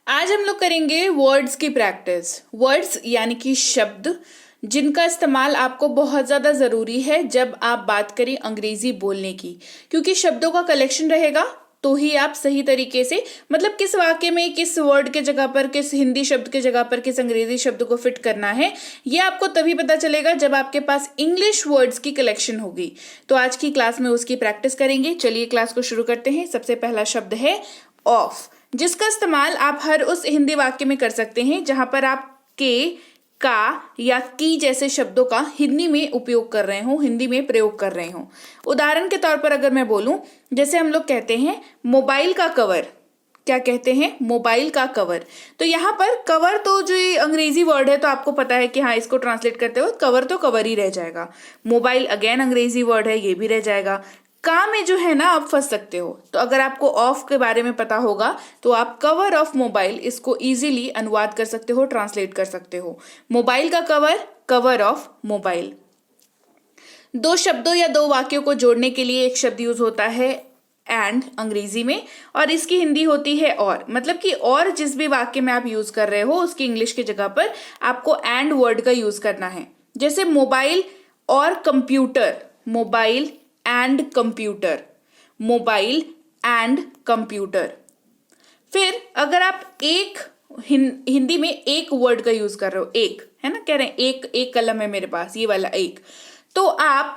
आज हम लोग करेंगे वर्ड्स की प्रैक्टिस। वर्ड्स यानी कि शब्द जिनका इस्तेमाल आपको बहुत ज़्यादा ज़रूरी है जब आप बात करें अंग्रेज़ी बोलने की, क्योंकि शब्दों का कलेक्शन रहेगा तो ही आप सही तरीके से मतलब किस वाक्य में किस वर्ड के जगह पर, किस हिंदी शब्द के जगह पर किस अंग्रेजी शब्द को फिट करना है, ये आपको तभी पता चलेगा जब आपके पास इंग्लिश वर्ड्स की कलेक्शन होगी। तो आज की क्लास में उसकी प्रैक्टिस करेंगे। चलिए क्लास को शुरू करते हैं। सबसे पहला शब्द है ऑफ, जिसका इस्तेमाल आप हर उस हिंदी वाक्य में कर सकते हैं जहां पर आप के, का या की जैसे शब्दों का हिंदी में उपयोग कर रहे हो, हिंदी में प्रयोग कर रहे हो। उदाहरण के तौर पर अगर मैं बोलूं, जैसे हम लोग कहते हैं मोबाइल का कवर, क्या कहते हैं? मोबाइल का कवर। तो यहाँ पर कवर तो जो ये अंग्रेजी वर्ड है तो आपको पता है कि हाँ, इसको ट्रांसलेट करते हो कवर तो कवर ही रह जाएगा। मोबाइल अगेन अंग्रेजी वर्ड है, ये भी रह जाएगा। का में जो है ना आप फंस सकते हो। तो अगर आपको ऑफ के बारे में पता होगा तो आप कवर ऑफ मोबाइल इसको इजीली अनुवाद कर सकते हो, ट्रांसलेट कर सकते हो। मोबाइल का कवर, कवर ऑफ मोबाइल। दो शब्दों या दो वाक्यों को जोड़ने के लिए एक शब्द यूज होता है एंड अंग्रेजी में, और इसकी हिंदी होती है और। मतलब कि और जिस भी वाक्य में आप यूज कर रहे हो उसकी इंग्लिश की जगह पर आपको एंड वर्ड का यूज करना है। जैसे मोबाइल और computer, mobile and computer, mobile and computer. फिर अगर आप एक हिंदी में एक वर्ड का यूज कर रहे हो, एक है ना, कह रहे हैं एक कलम है मेरे पास, ये वाला एक, तो आप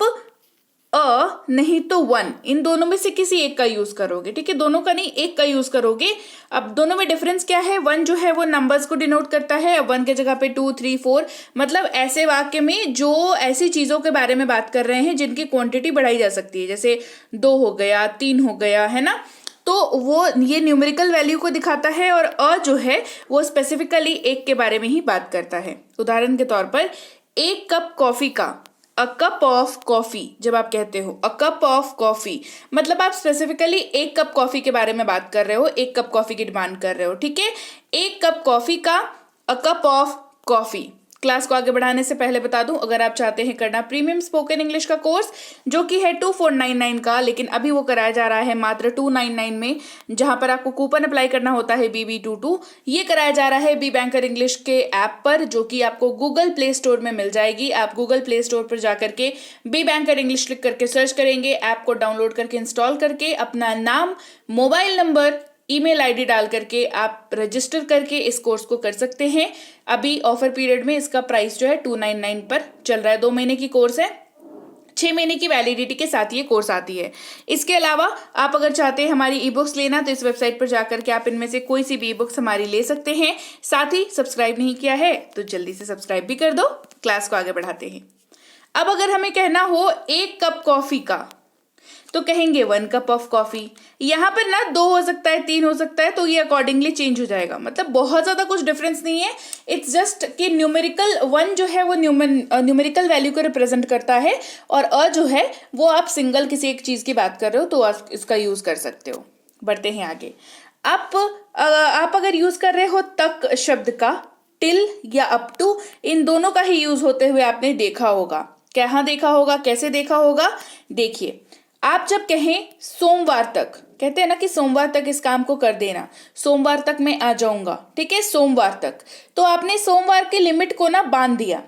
नहीं तो वन, इन दोनों में से किसी एक का यूज करोगे। ठीक है, दोनों का नहीं, एक का यूज करोगे। अब दोनों में डिफरेंस क्या है? वन जो है वो नंबर्स को डिनोट करता है, वन के जगह पे 2, 3, 4, मतलब ऐसे वाक्य में जो ऐसी चीजों के बारे में बात कर रहे हैं जिनकी क्वांटिटी बढ़ाई जा सकती है, जैसे 2 हो गया, 3 हो गया, है ना, तो वो ये न्यूमेरिकल वैल्यू को दिखाता है। और जो है वो स्पेसिफिकली एक के बारे में ही बात करता है। उदाहरण के तौर पर एक कप कॉफी का, अ कप ऑफ कॉफी, जब आप कहते हो अ कप ऑफ कॉफी, मतलब आप स्पेसिफिकली एक कप कॉफी के बारे में बात कर रहे हो, एक कप कॉफी की डिमांड कर रहे हो। ठीक है, एक कप कॉफी का, a cup of coffee. Class को आगे बढ़ाने से पहले बता दूं, अगर आप चाहते हैं करना प्रीमियम स्पोकन इंग्लिश का कोर्स जो कि है 2499 का, लेकिन अभी वो कराया जा रहा है मात्र 299 में, जहां पर आपको कूपन अप्लाई करना होता है BB22। ये कराया जा रहा है बी बैंकर इंग्लिश के ऐप पर, जो कि आपको गूगल प्ले स्टोर में मिल जाएगी। आप गूगल प्ले स्टोर पर जाकर के बी बैंकर इंग्लिश लिख करके सर्च करेंगे, ऐप को डाउनलोड करके इंस्टॉल करके अपना नाम, मोबाइल नंबर, ईमेल आईडी डाल करके आप रजिस्टर करके इस कोर्स को कर सकते हैं। अभी ऑफर पीरियड में इसका प्राइस जो है 299 पर चल रहा है। 2 महीने की कोर्स है, 6 महीने की वैलिडिटी के साथ ये कोर्स आती है। इसके अलावा आप अगर चाहते हैं हमारी ई बुक्स लेना तो इस वेबसाइट पर जाकर के आप इनमें से कोई सी भी ई बुक्स हमारी ले सकते हैं। साथ ही सब्सक्राइब नहीं किया है तो जल्दी से सब्सक्राइब भी कर दो। क्लास को आगे बढ़ाते हैं। अब अगर हमें कहना हो एक कप कॉफी का, तो कहेंगे 1 कप ऑफ कॉफी। यहां पर ना 2 हो सकता है, 3 हो सकता है, तो ये अकॉर्डिंगली चेंज हो जाएगा। मतलब बहुत ज्यादा कुछ डिफरेंस नहीं है। इट्स जस्ट कि न्यूमेरिकल 1 जो है वो न्यूमेरिकल वैल्यू को रिप्रेजेंट करता है, और जो है वो आप सिंगल किसी एक चीज की बात कर रहे हो तो आप इसका यूज कर सकते हो। बढ़ते हैं आगे। आप अगर यूज कर रहे हो तक शब्द का, टिल या अप टू, इन दोनों का ही यूज होते हुए आपने देखा होगा। कहाँ देखा होगा, कैसे देखा होगा? देखिए, आप जब कहें सोमवार तक, कहते हैं ना कि सोमवार तक इस काम को कर देना, सोमवार तक मैं आ जाऊंगा। ठीक है, सोमवार तक, तो आपने सोमवार के लिमिट को ना बांध दिया।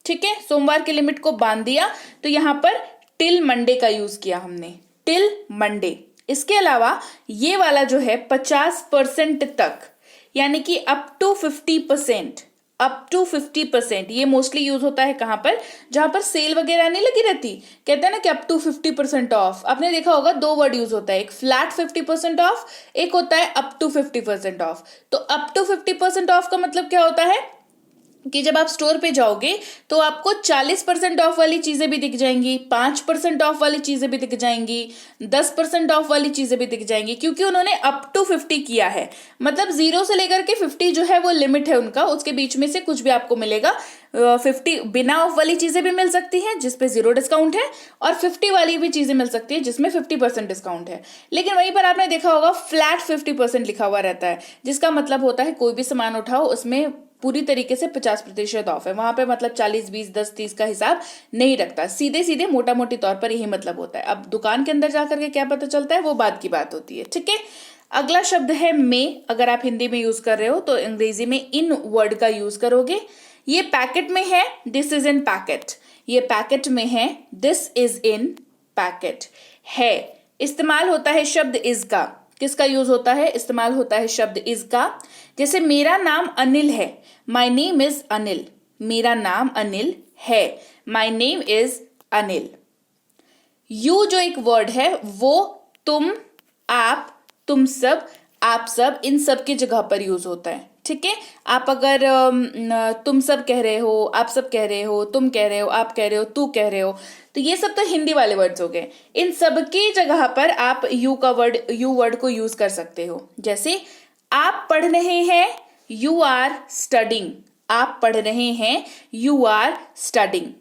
ठीक है, सोमवार के लिमिट को बांध दिया, तो यहां पर टिल मंडे का यूज किया हमने, टिल मंडे। इसके अलावा ये वाला जो है 50% तक, यानी कि अप टू 50%, अप टू 50%, ये मोस्टली यूज होता है कहां पर? जहां पर सेल वगैरह नहीं लगी रहती, कहते हैं ना कि अप टू 50% ऑफ। आपने देखा होगा 2 वर्ड यूज होता है, एक फ्लैट 50% ऑफ, एक होता है अप टू 50% ऑफ। तो अप टू 50% ऑफ का मतलब क्या होता है कि जब आप स्टोर पे जाओगे तो आपको 40% ऑफ वाली चीजें भी दिख जाएंगी, 5% ऑफ वाली चीजें भी दिख जाएंगी, 10% ऑफ वाली चीजें भी दिख जाएंगी, क्योंकि उन्होंने अप टू 50 किया है। मतलब 0 से लेकर के 50 जो है वो लिमिट है उनका, उसके बीच में से कुछ भी आपको मिलेगा। 50 बिना ऑफ वाली चीजें भी मिल सकती हैं जिसपे 0 डिस्काउंट है, और 50 वाली भी चीजें मिल सकती है जिसमें 50% डिस्काउंट है। लेकिन वहीं पर आपने देखा होगा फ्लैट 50% लिखा हुआ रहता है, जिसका मतलब होता है कोई भी सामान उठाओ उसमें पूरी तरीके से 50% ऑफ है। वहां पे मतलब 40, 20, 10, 30 का हिसाब नहीं रखता, सीधे सीधे मोटा मोटी तौर पर यही मतलब होता है। अब दुकान के अंदर जाकर के क्या पता चलता है वो बात की बात होती है। ठीक है, अगला शब्द है में, अगर आप हिंदी में यूज कर रहे हो तो अंग्रेजी में इन वर्ड का यूज करोगे। ये पैकेट में है, दिस इज इन पैकेट। ये पैकेट में है, दिस इज इन पैकेट। है, इस्तेमाल होता है शब्द इज का। किसका यूज होता है? इस्तेमाल होता है शब्द इज का। जैसे मेरा नाम अनिल है, माई नेम इज अनिल। मेरा नाम अनिल है, my name is Anil. You जो एक वर्ड है वो तुम, आप, तुम सब, आप सब, इन सब की जगह पर यूज होता है। ठीक है, आप अगर तुम सब कह रहे हो, आप सब कह रहे हो, तुम कह रहे हो, आप कह रहे हो, तू कह रहे हो, तो ये सब तो हिंदी वाले वर्ड्स हो गए। इन सब की जगह पर आप यू वर्ड को यूज कर सकते हो। जैसे आप पढ़ रहे हैं, यू आर स्टडिंग। आप पढ़ रहे हैं, यू आर स्टडिंग।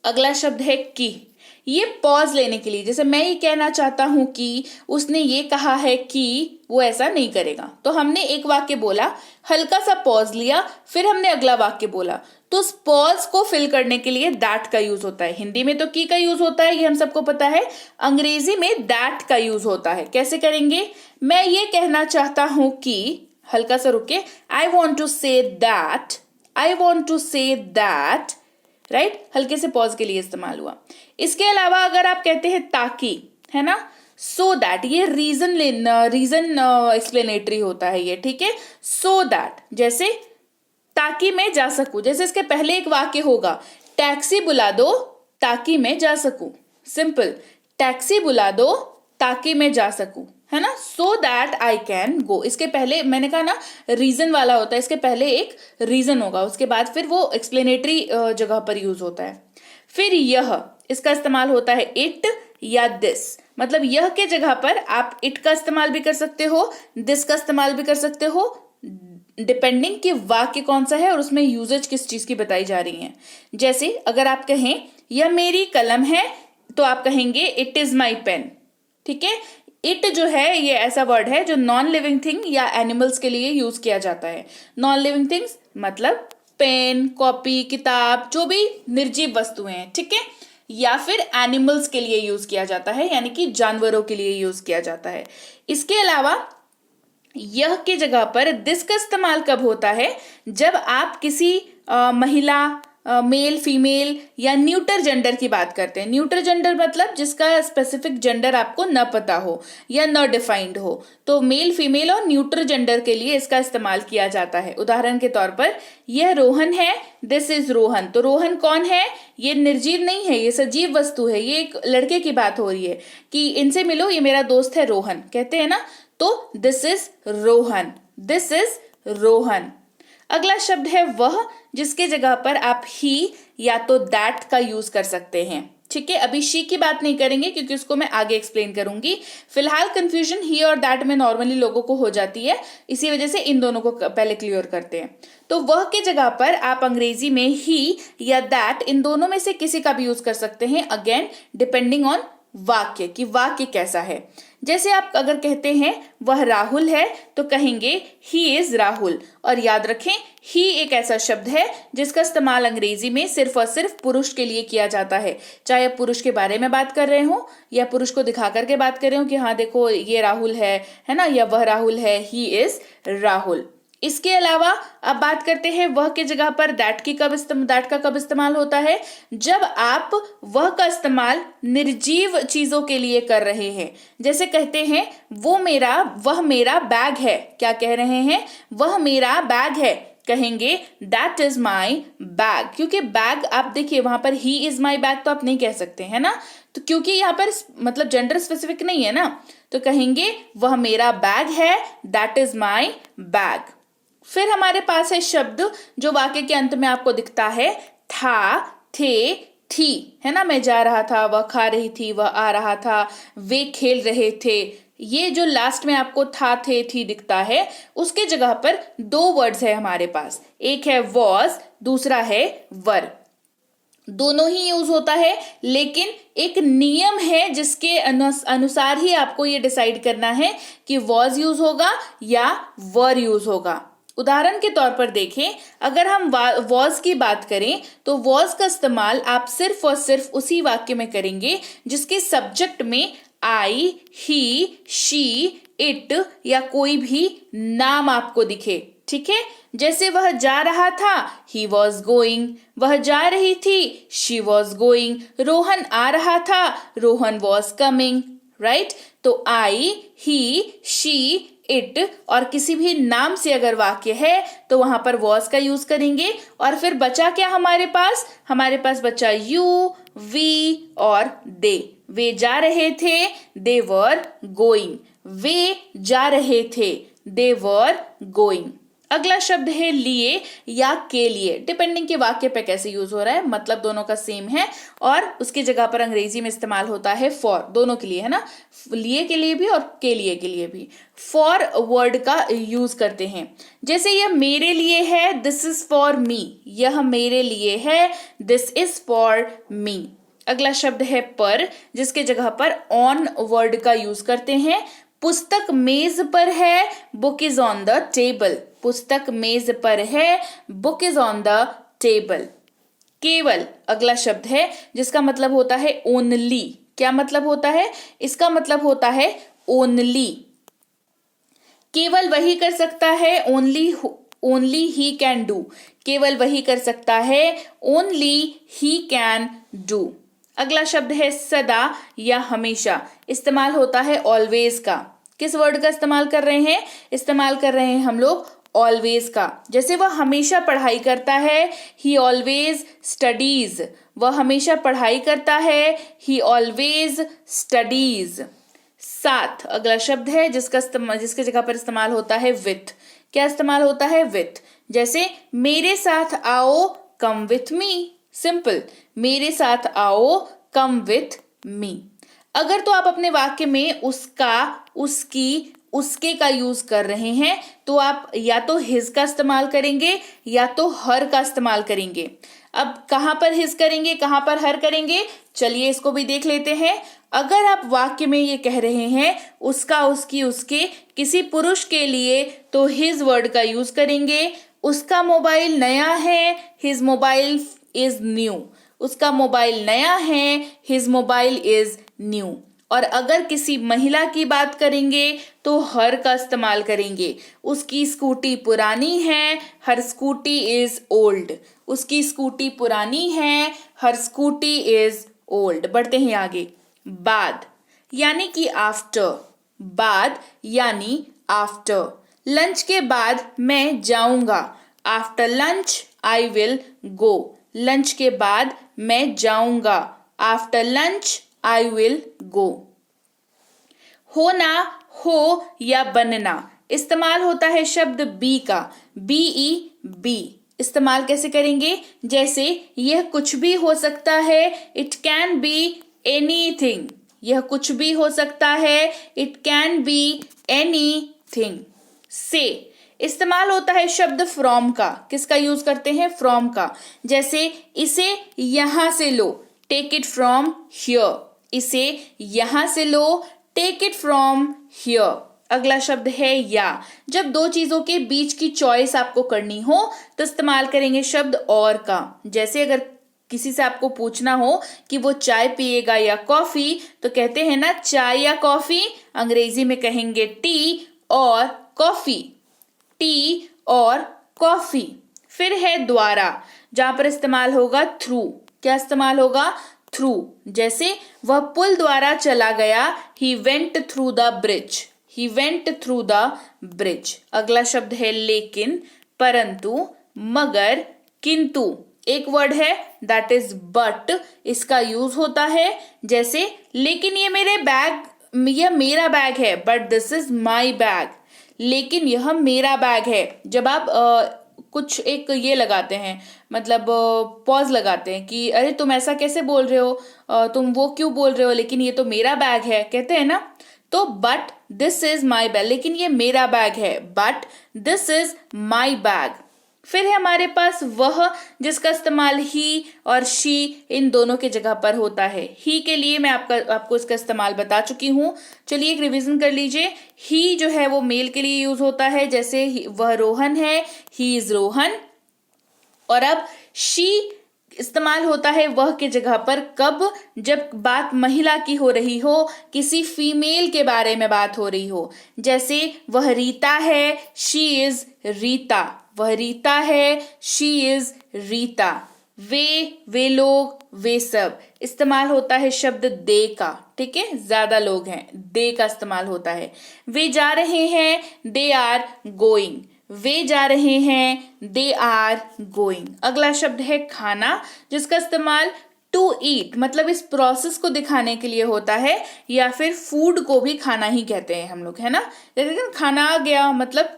अगला शब्द है की। ये पॉज लेने के लिए, जैसे मैं ये कहना चाहता हूं कि उसने ये कहा है कि वो ऐसा नहीं करेगा, तो हमने एक वाक्य बोला, हल्का सा पॉज लिया, फिर हमने अगला वाक्य बोला, तो उस पॉज को फिल करने के लिए दैट का यूज होता है। हिंदी में तो की का यूज होता है, ये हम सबको पता है। अंग्रेजी में दैट का यूज होता है। कैसे करेंगे? मैं ये कहना चाहता हूं कि, हल्का सा रुके, I want to say that, I want to say that, right, हल्के से पॉज के लिए इस्तेमाल हुआ। इसके अलावा अगर आप कहते हैं ताकि, है ना, सो दैट, ये रीजन एक्सप्लेनेटरी होता है ये, ठीक है। सो दैट, जैसे ताकि मैं जा सकूं, जैसे इसके पहले एक वाक्य होगा, टैक्सी बुला दो ताकि मैं जा सकूं। सिंपल, टैक्सी बुला दो ताकि मैं जा सकूं, है ना, so that I can go. इसके पहले मैंने कहा ना रीजन वाला होता है, इसके पहले एक रीजन होगा, उसके बाद फिर वो एक्सप्लेनेटरी जगह पर यूज होता है। फिर यह, इसका इस्तेमाल होता है इट या दिस, मतलब यह के जगह पर आप इट का इस्तेमाल भी कर सकते हो, दिस का इस्तेमाल भी कर सकते हो, डिपेंडिंग कि वाक्य कौन सा है और उसमें यूजेज किस चीज की बताई जा रही है। जैसे अगर आप कहें यह मेरी कलम है, तो आप कहेंगे इट इज माई पेन। ठीक है, इट जो है ये ऐसा वर्ड है जो नॉन लिविंग थिंग या एनिमल्स के लिए यूज किया जाता है। नॉन लिविंग थिंग्स मतलब पेन, कॉपी, किताब, जो भी निर्जीव वस्तुएं हैं, ठीक है, या फिर एनिमल्स के लिए यूज किया जाता है, यानी कि जानवरों के लिए यूज किया जाता है। इसके अलावा यह की जगह पर दिस का इस्तेमाल कब होता है? जब आप किसी महिला, मेल, फीमेल या न्यूटर जेंडर की बात करते हैं। न्यूटर जेंडर मतलब जिसका स्पेसिफिक जेंडर आपको न पता हो या न डिफाइंड हो, तो मेल, फीमेल और न्यूटर जेंडर के लिए इसका इस्तेमाल किया जाता है। उदाहरण के तौर पर यह रोहन है, दिस इज रोहन। तो रोहन कौन है? ये निर्जीव नहीं है, ये सजीव वस्तु है। ये एक लड़के की बात हो रही है कि इनसे मिलो, ये मेरा दोस्त है रोहन, कहते हैं ना, तो this is Rohan, this is Rohan. अगला शब्द है वह, जिसके जगह पर आप ही या तो दैट का यूज कर सकते हैं। ठीक है, अभी शी की बात नहीं करेंगे क्योंकि उसको मैं आगे एक्सप्लेन करूंगी। फिलहाल कंफ्यूजन ही और दैट में नॉर्मली लोगों को हो जाती है, इसी वजह से इन दोनों को पहले क्लियर करते हैं। तो वह के जगह पर आप अंग्रेजी में ही या दैट, इन दोनों में से किसी का भी यूज कर सकते हैं, अगेन डिपेंडिंग ऑन वाक्य कि वाक्य कैसा है। जैसे आप अगर कहते हैं वह राहुल है, तो कहेंगे ही इज राहुल। और याद रखें, ही एक ऐसा शब्द है जिसका इस्तेमाल अंग्रेजी में सिर्फ और सिर्फ पुरुष के लिए किया जाता है। चाहे आप पुरुष के बारे में बात कर रहे हो या पुरुष को दिखा करके बात कर रहे हो कि हाँ देखो ये राहुल है ना, या वह राहुल है, ही इज राहुल। इसके अलावा अब बात करते हैं वह के जगह पर दैट का कब इस्तेमाल होता है? जब आप वह का इस्तेमाल निर्जीव चीजों के लिए कर रहे हैं। जैसे कहते हैं वह मेरा बैग है। क्या कह रहे हैं? वह मेरा बैग है, कहेंगे दैट इज माई बैग। क्योंकि बैग आप देखिए वहां पर ही इज माई बैग तो आप नहीं कह सकते है ना, तो क्योंकि यहाँ पर मतलब जेंडर स्पेसिफिक नहीं है ना, तो कहेंगे वह मेरा बैग है, दैट इज माई बैग। फिर हमारे पास है शब्द जो वाक्य के अंत में आपको दिखता है, था, थे, थी, है ना। मैं जा रहा था, वह खा रही थी, वह आ रहा था, वे खेल रहे थे। ये जो लास्ट में आपको था, थे, थी दिखता है, उसके जगह पर दो वर्ड्स है हमारे पास, एक है वॉज, दूसरा है वर। दोनों ही यूज होता है, लेकिन एक नियम है जिसके अनुसार ही आपको ये डिसाइड करना है कि वॉज यूज होगा या वर यूज होगा। उदाहरण के तौर पर देखें, अगर हम वॉज की बात करें तो वॉज का इस्तेमाल आप सिर्फ और सिर्फ उसी वाक्य में करेंगे जिसके सब्जेक्ट में आई, ही, शी, इट या कोई भी नाम आपको दिखे, ठीक है। जैसे वह जा रहा था, ही वॉज गोइंग, वह जा रही थी, शी वॉज गोइंग, रोहन आ रहा था, रोहन वॉज कमिंग, राइट। तो आई, ही, शी, इट और किसी भी नाम से अगर वाक्य है तो वहां पर वॉज का यूज करेंगे। और फिर बचा क्या हमारे पास बचा यू, वी और दे। वे जा रहे थे, दे वर गोइंग, वे जा रहे थे, दे वर गोइंग। अगला शब्द है लिए या के लिए, डिपेंडिंग के वाक्य पे कैसे यूज हो रहा है, मतलब दोनों का सेम है और उसकी जगह पर अंग्रेजी में इस्तेमाल होता है फॉर, दोनों के लिए है ना, लिए के लिए भी और के लिए भी फॉर वर्ड का यूज करते हैं। जैसे यह मेरे लिए है, दिस इज फॉर मी, यह मेरे लिए है, दिस इज फॉर मी। अगला शब्द है पर, जिसके जगह पर ऑन वर्ड का यूज करते हैं। पुस्तक मेज पर है, book is on the table, पुस्तक मेज पर है, book is on the table. केवल अगला शब्द है जिसका मतलब होता है ओनली। क्या मतलब होता है इसका? मतलब होता है ओनली। केवल वही कर सकता है, ओनली ही कैन डू, केवल वही कर सकता है, ओनली ही कैन डू। अगला शब्द है सदा या हमेशा, इस्तेमाल होता है ऑलवेज का। किस वर्ड का इस्तेमाल कर रहे हैं? इस्तेमाल कर रहे हैं हम लोग ऑलवेज का। जैसे वह हमेशा पढ़ाई करता है, ही ऑलवेज स्टडीज, वह हमेशा पढ़ाई करता है, ही ऑलवेज स्टडीज। साथ अगला शब्द है जिसके जगह पर इस्तेमाल होता है विथ। क्या इस्तेमाल होता है? विथ। जैसे मेरे साथ आओ, कम विथ मी, सिंपल, मेरे साथ आओ, कम विथ मी। अगर तो आप अपने वाक्य में उसका, उसकी, उसके का यूज कर रहे हैं तो आप या तो हिज का इस्तेमाल करेंगे या तो हर का इस्तेमाल करेंगे। अब कहां पर हिज करेंगे, कहां पर हर करेंगे, चलिए इसको भी देख लेते हैं। अगर आप वाक्य में ये कह रहे हैं उसका, उसकी, उसके किसी पुरुष के लिए तो हिज वर्ड का यूज करेंगे। उसका मोबाइल नया है, हिज मोबाइल इज न्यू, उसका मोबाइल नया है, हिज मोबाइल इज न्यू। और अगर किसी महिला की बात करेंगे तो हर का इस्तेमाल करेंगे। उसकी स्कूटी पुरानी है, हर स्कूटी इज ओल्ड, उसकी स्कूटी पुरानी है, हर स्कूटी इज ओल्ड। बढ़ते हैं आगे। बाद यानी कि आफ्टर, बाद यानी आफ्टर। लंच के बाद मैं जाऊंगा, after lunch I will go, lunch के बाद मैं जाऊंगा, after lunch I will go. होना, हो या बनना, इस्तेमाल होता है शब्द बी का, बीई, बी। इस्तेमाल कैसे करेंगे? जैसे यह कुछ भी हो सकता है, इट कैन बी एनीथिंग, यह कुछ भी हो सकता है, इट कैन बी एनीथिंग। से इस्तेमाल होता है शब्द फ्रॉम का। किसका यूज करते हैं? फ्रॉम का। जैसे इसे यहां से लो, टेक इट फ्रॉम हियर, इसे यहां से लो, टेक इट फ्रॉम हियर। अगला शब्द है या। जब दो चीजों के बीच की चॉइस आपको करनी हो तो इस्तेमाल करेंगे शब्द और का। जैसे अगर किसी से आपको पूछना हो कि वो चाय पिएगा या कॉफी, तो कहते हैं ना चाय या कॉफी, अंग्रेजी में कहेंगे टी और कॉफी, टी और कॉफी। फिर है द्वारा, जहां पर इस्तेमाल होगा थ्रू। क्या इस्तेमाल होगा? थ्रू। जैसे वह पुल द्वारा चला गया, he went through the bridge, he went through the bridge. अगला शब्द है लेकिन, परंतु, मगर, किंतु। एक वर्ड है दैट इज बट, इसका यूज होता है जैसे लेकिन ये मेरा बैग है, but this is my bag, लेकिन यह मेरा बैग है। जब आप कुछ एक ये लगाते हैं, मतलब पॉज लगाते हैं कि अरे तुम ऐसा कैसे बोल रहे हो, तुम वो क्यों बोल रहे हो, लेकिन ये तो मेरा बैग है, कहते हैं ना। तो but this is my bag, लेकिन ये मेरा बैग है, but this is my bag. फिर है हमारे पास वह, जिसका इस्तेमाल ही और शी इन दोनों के जगह पर होता है। ही के लिए मैं आपको इसका इस्तेमाल बता चुकी हूं। चलिए एक रिवीजन कर लीजिए। ही जो है वो मेल के लिए यूज होता है, जैसे वह रोहन है, ही इज रोहन। और अब शी इस्तेमाल होता है वह की जगह पर कब, जब बात महिला की हो रही हो, किसी फीमेल के बारे में बात हो रही हो। जैसे वह रीता है, शी इज रीता। वह रीता है, शी इज रीता। वे लोग, वे सब। इस्तेमाल होता है शब्द दे का, ठीक है, ज्यादा लोग हैं, दे का इस्तेमाल होता है। वे जा रहे हैं, दे आर गोइंग। वे जा रहे हैं, दे आर गोइंग। अगला शब्द है खाना, जिसका इस्तेमाल टू ईट मतलब इस प्रोसेस को दिखाने के लिए होता है, या फिर फूड को भी खाना ही कहते हैं हम लोग, है ना। लेकिन खाना आ गया मतलब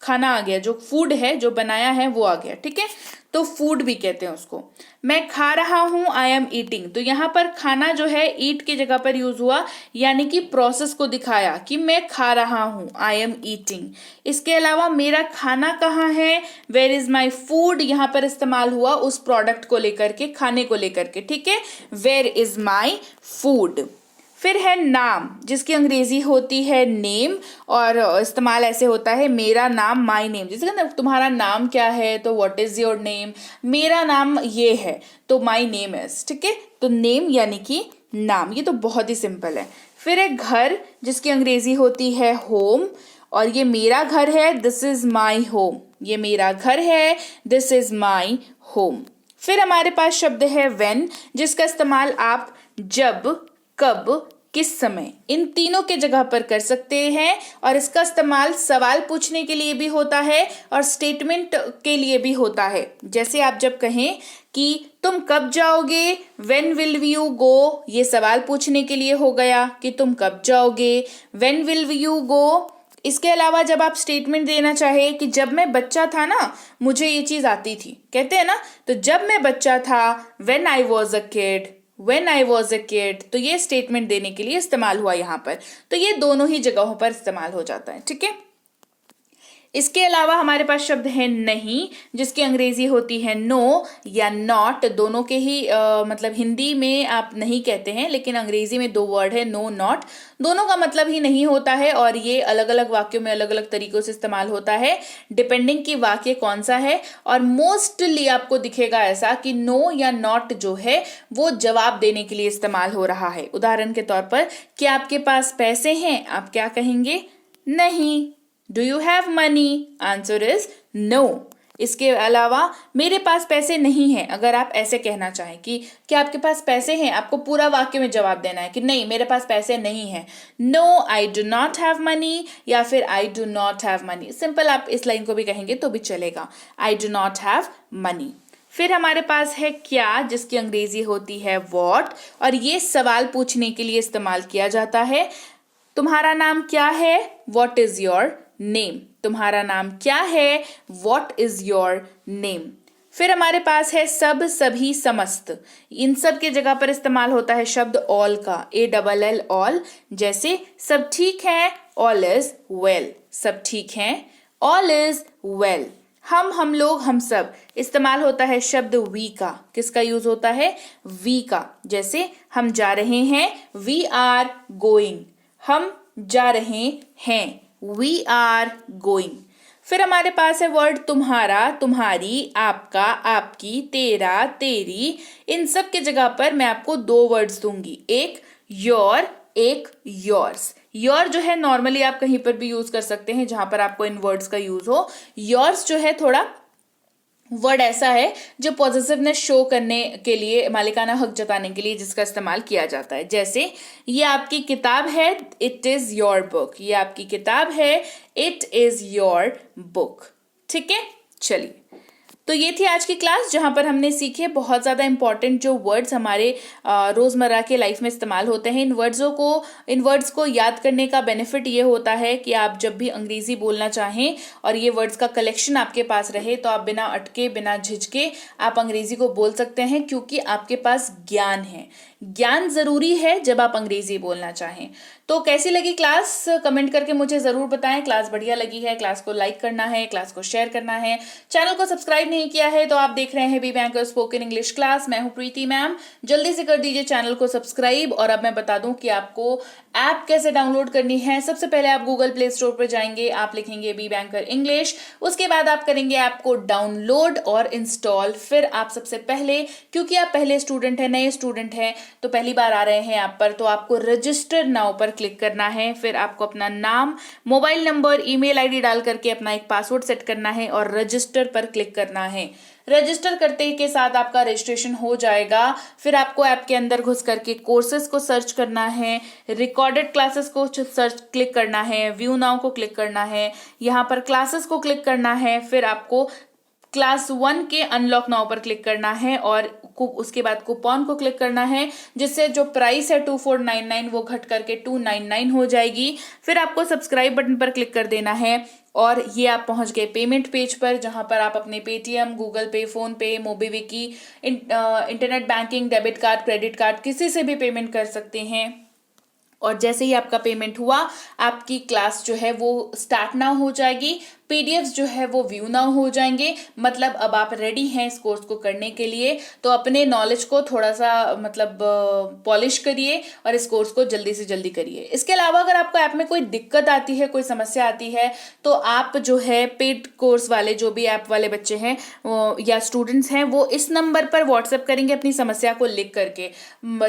खाना आ गया, जो फूड है जो बनाया है वो आ गया, ठीक है, तो फूड भी कहते हैं उसको। मैं खा रहा हूं, आई एम ईटिंग। तो यहाँ पर खाना जो है ईट की जगह पर यूज हुआ, यानी कि प्रोसेस को दिखाया कि मैं खा रहा हूं, आई एम ईटिंग। इसके अलावा मेरा खाना कहाँ है, वेयर इज माई फूड, यहाँ पर इस्तेमाल हुआ उस प्रोडक्ट को लेकर के, खाने को लेकर के, ठीक है, वेयर इज माई फूड। फिर है नाम, जिसकी अंग्रेजी होती है नेम, और इस्तेमाल ऐसे होता है मेरा नाम, माई नेम। जैसे तुम्हारा नाम क्या है, तो व्हाट इज योर नेम। मेरा नाम ये है, तो माई नेम इज, ठीक है, तो नेम यानी कि नाम। ये तो बहुत ही सिंपल है। फिर है घर, जिसकी अंग्रेजी होती है होम, और ये मेरा घर है, दिस इज माई होम। ये मेरा घर है, दिस इज माई होम। फिर हमारे पास शब्द है व्हेन, जिसका इस्तेमाल आप जब, कब, किस समय, इन तीनों के जगह पर कर सकते हैं। और इसका इस्तेमाल सवाल पूछने के लिए भी होता है और स्टेटमेंट के लिए भी होता है। जैसे आप जब कहें कि तुम कब जाओगे, व्हेन विल यू गो, ये सवाल पूछने के लिए हो गया कि तुम कब जाओगे, व्हेन विल यू गो। इसके अलावा जब आप स्टेटमेंट देना चाहे कि जब मैं बच्चा था ना मुझे ये चीज आती थी, कहते हैं ना, तो जब मैं बच्चा था, when I was a kid, When I was a kid, तो ये स्टेटमेंट देने के लिए इस्तेमाल हुआ यहाँ पर। तो ये दोनों ही जगहों पर इस्तेमाल हो जाता है, ठीक है। इसके अलावा हमारे पास शब्द है नहीं, जिसकी अंग्रेजी होती है नो या नॉट। दोनों के ही मतलब हिंदी में आप नहीं कहते हैं, लेकिन अंग्रेजी में दो वर्ड है नो नॉट, दोनों का मतलब ही नहीं होता है, और ये अलग अलग वाक्यों में अलग अलग तरीकों से इस्तेमाल होता है, डिपेंडिंग कि वाक्य कौन सा है। और मोस्टली आपको दिखेगा ऐसा कि नो या नॉट जो है वो जवाब देने के लिए इस्तेमाल हो रहा है। उदाहरण के तौर पर, क्या आपके पास पैसे हैं, आप क्या कहेंगे, नहीं। Do you have money, answer is no. इसके अलावा मेरे पास पैसे नहीं हैं, अगर आप ऐसे कहना चाहें कि क्या आपके पास पैसे हैं, आपको पूरा वाक्य में जवाब देना है कि नहीं मेरे पास पैसे नहीं हैं, no I do not have money, या फिर I do not have money. Simple आप इस लाइन को भी कहेंगे तो भी चलेगा, I do not have money. फिर हमारे पास है क्या, जिसकी अंग्रेजी होती है व्हाट, और ये सवाल पूछने के लिए इस्तेमाल किया जाता है। तुम्हारा नाम क्या है, व्हाट इज योर नेम। तुम्हारा नाम क्या है, व्हाट इज योर नेम। फिर हमारे पास है सब, सभी, समस्त। इन सब के जगह पर इस्तेमाल होता है शब्द ऑल का, ALL ऑल। जैसे सब ठीक है, ऑल इज वेल। सब ठीक है, ऑल इज वेल। हम लोग, हम सब। इस्तेमाल होता है शब्द वी का। किसका यूज होता है, वी का। जैसे हम जा रहे हैं, वी आर गोइंग। हम जा रहे हैं, We are going। फिर हमारे पास है वर्ड तुम्हारा, तुम्हारी, आपका, आपकी, तेरा, तेरी। इन सब के जगह पर मैं आपको दो वर्ड्स दूंगी, एक योर, एक योर्स। योर जो है नॉर्मली आप कहीं पर भी यूज कर सकते हैं जहां पर आपको इन वर्ड्स का यूज हो। योर्स जो है थोड़ा वर्ड ऐसा है जो पॉजिटिवनेस शो करने के लिए, मालिकाना हक जताने के लिए जिसका इस्तेमाल किया जाता है। जैसे ये आपकी किताब है, इट इज योर बुक। ये आपकी किताब है, इट इज योर बुक। ठीक है, चलिए, तो ये थी आज की क्लास जहां पर हमने सीखे बहुत ज़्यादा इंपॉर्टेंट जो वर्ड्स हमारे रोज़मर्रा के लाइफ में इस्तेमाल होते हैं। इन वर्ड्स को याद करने का बेनिफिट ये होता है कि आप जब भी अंग्रेज़ी बोलना चाहें और ये वर्ड्स का कलेक्शन आपके पास रहे तो आप बिना अटके, बिना झिझके आप अंग्रेज़ी को बोल सकते हैं, क्योंकि आपके पास ज्ञान है। ज्ञान जरूरी है जब आप अंग्रेजी बोलना चाहें। तो कैसी लगी क्लास, कमेंट करके मुझे जरूर बताएं। क्लास बढ़िया लगी है, क्लास को लाइक करना है, क्लास को शेयर करना है। चैनल को सब्सक्राइब नहीं किया है तो आप देख रहे हैं be banker spoken English class. मैं हूं प्रीति मैम, जल्दी से कर दीजिए चैनल को सब्सक्राइब। और अब मैं बता दूं कि आपको ऐप कैसे डाउनलोड करनी है। सबसे पहले आप गूगल प्ले स्टोर पर जाएंगे, आप लिखेंगे बी बैंकर इंग्लिश, उसके बाद आप करेंगे ऐप को डाउनलोड और इंस्टॉल। फिर आप सबसे पहले, क्योंकि आप पहले स्टूडेंट हैं, नए स्टूडेंट हैं, तो पहली बार आ रहे हैं ऐप पर, तो आपको रजिस्टर नाउ पर क्लिक करना है। फिर आपको अपना नाम, मोबाइल नंबर, ईमेल आईडी डाल करके अपना एक पासवर्ड सेट करना है और रजिस्टर पर क्लिक करना है। रजिस्टर करते के साथ आपका रजिस्ट्रेशन हो जाएगा। फिर आपको ऐप के अंदर घुस करके कोर्सेज को सर्च करना है, रिकॉर्डेड क्लासेस को सर्च क्लिक करना है, व्यू नाउ को क्लिक करना है, यहाँ पर क्लासेस को क्लिक करना है। फिर आपको क्लास 1 के अनलॉक नाउ पर क्लिक करना है और उसके बाद कूपन को क्लिक करना है, जिससे जो प्राइस है 2499 वो घट करके 299 हो जाएगी। फिर आपको सब्सक्राइब बटन पर क्लिक कर देना है और ये आप पहुंच गए पेमेंट पेज पर, जहां पर आप अपने Paytm, Google pay, PhonePe, MobiKwik, internet banking, debit card, credit card, किसी से भी पेमेंट कर सकते हैं। और जैसे ही आपका पेमेंट हुआ, आपकी क्लास जो है वो स्टार्ट नाउ हो जाएगी। पीडीएफ्स जो है वो व्यू नाउ हो जाएंगे। मतलब अब आप रेडी हैं इस कोर्स को करने के लिए, तो अपने नॉलेज को थोड़ा सा मतलब पॉलिश करिए और इस कोर्स को जल्दी से जल्दी करिए। इसके अलावा अगर आपको ऐप में कोई दिक्कत आती है, कोई समस्या आती है, तो आप जो है पेड कोर्स वाले, जो भी ऐप वाले बच्चे हैं या स्टूडेंट्स हैं, वो इस नंबर पर व्हाट्सएप करेंगे अपनी समस्या को लिख करके।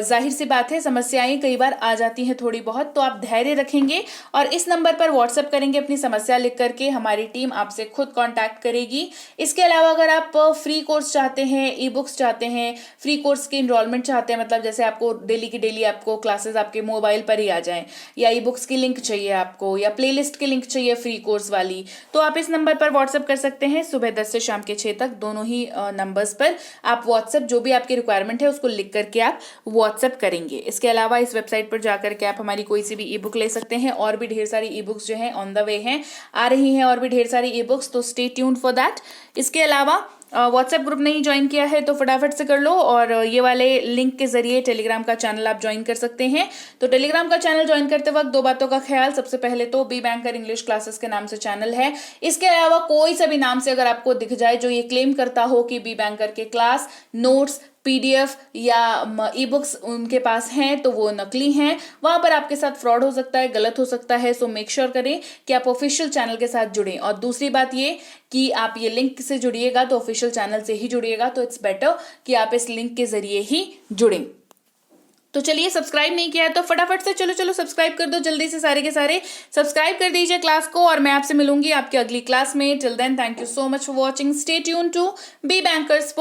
जाहिर सी बात है, समस्याएं कई बार आ जाती हैं थोड़ी बहुत, तो आप धैर्य रखेंगे और इस नंबर पर व्हाट्सएप करेंगे अपनी समस्या लिख करके, हमारी टीम आपसे खुद कांटेक्ट करेगी। इसके अलावा अगर आप फ्री कोर्स चाहते हैं, ई बुक्स चाहते हैं, फ्री कोर्स की इनरोलमेंट चाहते हैं, मतलब जैसे आपको डेली की डेली आपको क्लासेस आपके मोबाइल पर ही आ जाएं, या ई बुक्स की लिंक चाहिए आपको, या प्लेलिस्ट की लिंक चाहिए फ्री कोर्स वाली, तो आप इस नंबर पर व्हाट्सएप कर सकते हैं। सुबह 10 से शाम के 6 तक दोनों ही नंबर्स पर आप व्हाट्सएप, जो भी आपकी रिक्वायरमेंट है उसको लिख करके आप व्हाट्सएप करेंगे। इसके अलावा इस वेबसाइट पर जाकर के आप हमारी कोई सी भी ई बुक ले सकते हैं। और भी ढेर सारी ई बुक्स जो हैं ऑन द वे हैं, आ रही हैं और भी ढेर सारी ई बुक्स, तो स्टे ट्यून्ड फॉर दैट। इसके अलावा व्हाट्सएप ग्रुप नहीं ज्वाइन किया है तो फटाफट से कर लो, और ये वाले लिंक के जरिए टेलीग्राम का चैनल आप ज्वाइन कर सकते हैं। तो टेलीग्राम का चैनल ज्वाइन करते वक्त 2 बातों का ख्याल, सबसे पहले तो बी बैंकर इंग्लिश क्लासेस के नाम से चैनल है। इसके अलावा कोई सा भी नाम से अगर आपको दिख जाए जो ये क्लेम करता हो कि बी बैंकर के क्लास, नोट्स, पीडीएफ या ई बुक्स उनके पास हैं, तो वो नकली हैं। वहां पर आपके साथ फ्रॉड हो सकता है, गलत हो सकता है। सो मेक श्योर करें कि आप ऑफिशियल चैनल के साथ जुड़ें। और दूसरी बात ये कि आप ये लिंक से जुड़िएगा तो ऑफिशियल चैनल से ही जुड़िएगा, तो इट्स बेटर कि आप इस लिंक के जरिए ही जुड़ें। तो चलिए, सब्सक्राइब नहीं किया है तो फटाफट से चलो सब्सक्राइब कर दो, जल्दी से सारे के सारे सब्सक्राइब कर दीजिए क्लास को। और मैं आपसे मिलूंगी आपके अगली क्लास में। Till then, thank you so much for watching. Stay tune to be bankers.